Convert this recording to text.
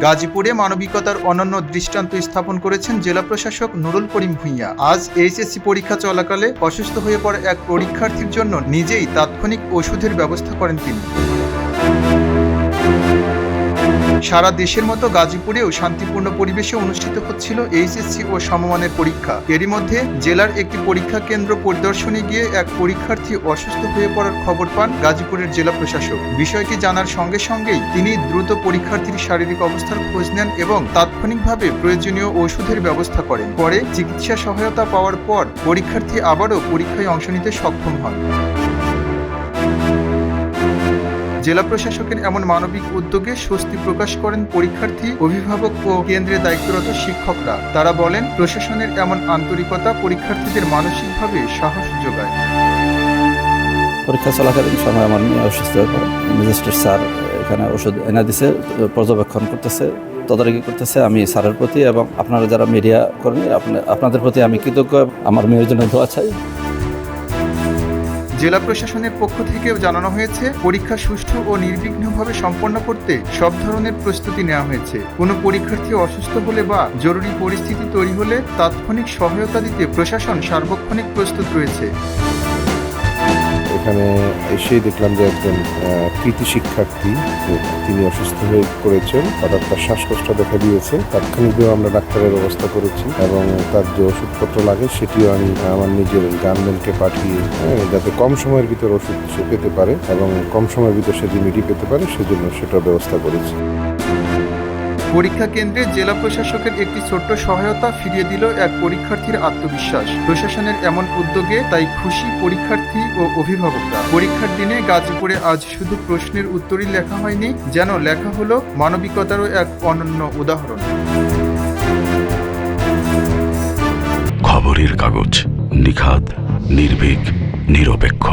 গাজীপুরে মানবিকতার অনন্য দৃষ্টান্ত স্থাপন করেছেন জেলা প্রশাসক নুরুল করিম ভূঁইয়া। আজ এইচএসসি পরীক্ষা চলাকালে অসুস্থ হয়ে পড়া এক পরীক্ষার্থীর জন্য নিজেই তাৎক্ষণিক ওষুধের ব্যবস্থা করেন তিনি। সারা দেশের মতো গাজীপুরেও শান্তিপূর্ণ পরিবেশে অনুষ্ঠিত হচ্ছিল এইচএসসি ও সমমানের পরীক্ষা। এরই মধ্যে জেলার একটি পরীক্ষা কেন্দ্র পরিদর্শনে গিয়ে এক পরীক্ষার্থী অসুস্থ হয়ে পড়ার খবর পান গাজীপুরের জেলা প্রশাসক। বিষয়টি জানার সঙ্গে সঙ্গেই তিনি দ্রুত পরীক্ষার্থীর শারীরিক অবস্থার খোঁজ নেন এবং তাৎক্ষণিকভাবে প্রয়োজনীয় ওষুধের ব্যবস্থা করেন। পরে চিকিৎসা সহায়তা পাওয়ার পর পরীক্ষার্থী আবারও পরীক্ষায় অংশ নিতে সক্ষম হন। জেলা প্রশাসকের এমন মানবিক উদ্যোগে স্বস্তি প্রকাশ করেন পরীক্ষার্থী, অভিভাবক ও কেন্দ্রে দায়িত্বরত শিক্ষকরা। তারা বলেন, প্রশাসনের এমন আন্তরিকতা পরীক্ষার্থীদের মানসিকভাবে সাহস যোগায়। পরীক্ষা চলাকালীন সময় আমার মেয়ে অসুস্থ হয়ে পড়ে। ম্যাজিস্ট্রেট স্যার এখানে ওষুধ এনে দিছে, পর্যবেক্ষণ করতেছে, তদারকি করতেছে। আমি স্যারের প্রতি এবং আপনারা যারা মিডিয়া কর্মী আপনাদের প্রতি আমি কৃতজ্ঞ। আমার মেয়ের জন্য দোয়া চাই। জেলা প্রশাসনের পক্ষ থেকেও জানানো হয়েছে, পরীক্ষা সুষ্ঠু ও নির্বিঘ্নভাবে সম্পন্ন করতে সব ধরনের প্রস্তুতি নেওয়া হয়েছে। কোনো পরীক্ষার্থী অসুস্থ হলে বা জরুরি পরিস্থিতি তৈরি হলে তাৎক্ষণিক সহায়তা দিতে প্রশাসন সার্বক্ষণিক প্রস্তুত রয়েছে। এখানে এসেই দেখলাম যে একজন কৃতি শিক্ষার্থী তিনি অসুস্থ হয়ে পড়েছেন। হঠাৎ তার শ্বাসকষ্ট দেখা দিয়েছে। তাৎক্ষণিকভাবে আমরা ডাক্তারের ব্যবস্থা করেছি এবং তার যে ওষুধপত্র লাগে সেটিও আমি আমার নিজের গানম্যানকে পাঠিয়ে যাতে কম সময়ের ভিতর ওষুধ সে পেতে পারে এবং কম সময়ের ভিতর সে রিমিডি পেতে পারে সেজন্য সেটার ব্যবস্থা করেছি। পরীক্ষা কেন্দ্রে জেলা প্রশাসকের একটি ছোট্ট সহায়তা ফিরিয়ে দিল এক পরীক্ষার্থীর আত্মবিশ্বাস। প্রশাসনের এমন উদ্যোগে তাই খুশি পরীক্ষার্থী ও অভিভাবকরা। পরীক্ষার দিনে গাজীপুরে আজ শুধু প্রশ্নের উত্তরই লেখা হয়নি, যেন লেখা হলো মানবিকতারও এক অনন্য উদাহরণ। খবরের কাগজ, নিখাদ, নির্ভীক, নিরপেক্ষ।